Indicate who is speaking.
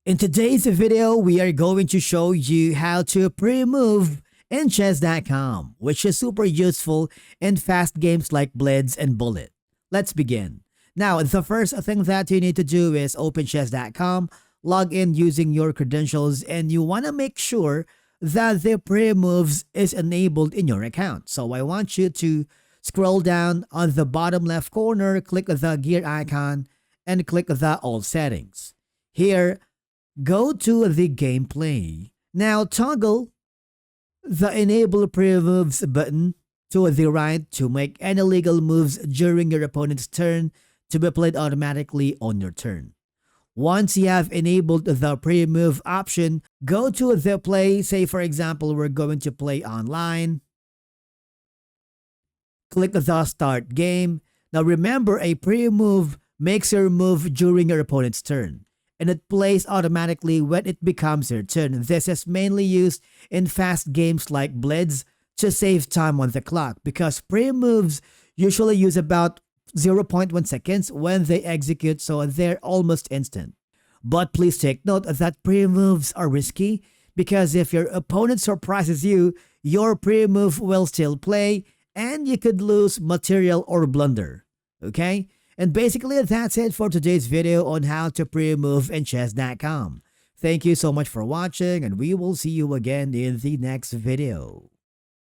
Speaker 1: In today's video, we are going to show you how to pre-move in chess.com, which is super useful in fast games like Blitz and Bullet. Let's begin. Now, the first thing that you need to do is open chess.com, log in using your credentials, and you want to make sure that the pre-moves is enabled in your account. So I want you to scroll down on the bottom left corner, click the gear icon, and click the all settings. Here, go to the gameplay. Now toggle the enable pre-moves button to the right to make any legal moves during your opponent's turn to be played automatically on your turn. Once you have enabled the pre-move option, go to the play. Say for example, we're going to play online. Click the start game. Now remember, a pre-move makes your move during your opponent's turn, and it plays automatically when it becomes your turn. This is mainly used in fast games like Blitz to save time on the clock, because pre-moves usually use about 0.1 seconds when they execute, so they're almost instant. But please take note that pre-moves are risky, because if your opponent surprises you, your pre-move will still play and you could lose material or blunder. Okay? And basically that's it for today's video on how to pre-move in chess.com. Thank you so much for watching, and we will see you again in the next video.